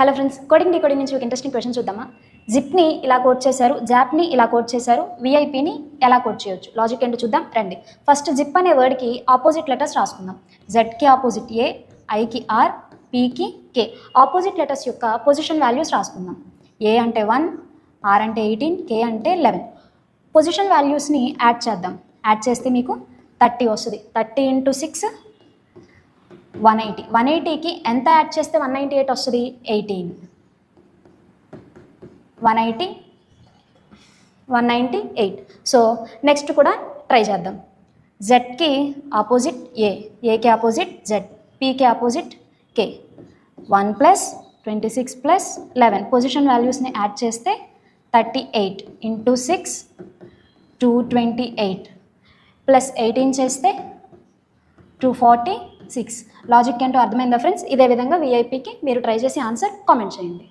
Hello friends, coding decoding నుంచి ఒక interesting question చూద్దామా. జిప్ని ఇలా కోడ్ చేశారు, జాప్ని ఇలా కోడ్ చేశారు, విఐపిని ఎలా కోడ్ చేయొచ్చు, లాజిక్ ఏంటో చూద్దాం రండి. ఫస్ట్ జిప్ అనే వర్డ్కి ఆపోజిట్ లెటర్స్ రాసుకుందాం. జెడ్కి ఆపోజిట్ ఏ, ఐకి ఆర్, పీకి కే. ఆపోజిట్ లెటర్స్ యొక్క పొజిషన్ వాల్యూస్ రాసుకుందాం. ఏ అంటే 1, ఆర్ అంటే 18, కే అంటే 11. పొజిషన్ వాల్యూస్ని యాడ్ చేద్దాం. యాడ్ చేస్తే మీకు 30 వస్తుంది. 30 × 6 180. 180కి ఎంత యాడ్ చేస్తే 198 వస్తుంది? 18. 180 198. సో నెక్స్ట్ కూడా ట్రై చేద్దాం. జెడ్కి ఆపోజిట్ ఏ, ఏకి ఆపోజిట్ జెడ్, పీకి ఆపోజిట్ కే. 1 + 26 + 11 పొజిషన్ వాల్యూస్ని యాడ్ చేస్తే 38 × 6 228 + 18 చేస్తే 246. లాజిక్ ఏంటో అర్థమైందా ఫ్రెండ్స్? ఇదే విధంగా విఐపికి మీరు ట్రై చేసి ఆన్సర్ కామెంట్ చేయండి.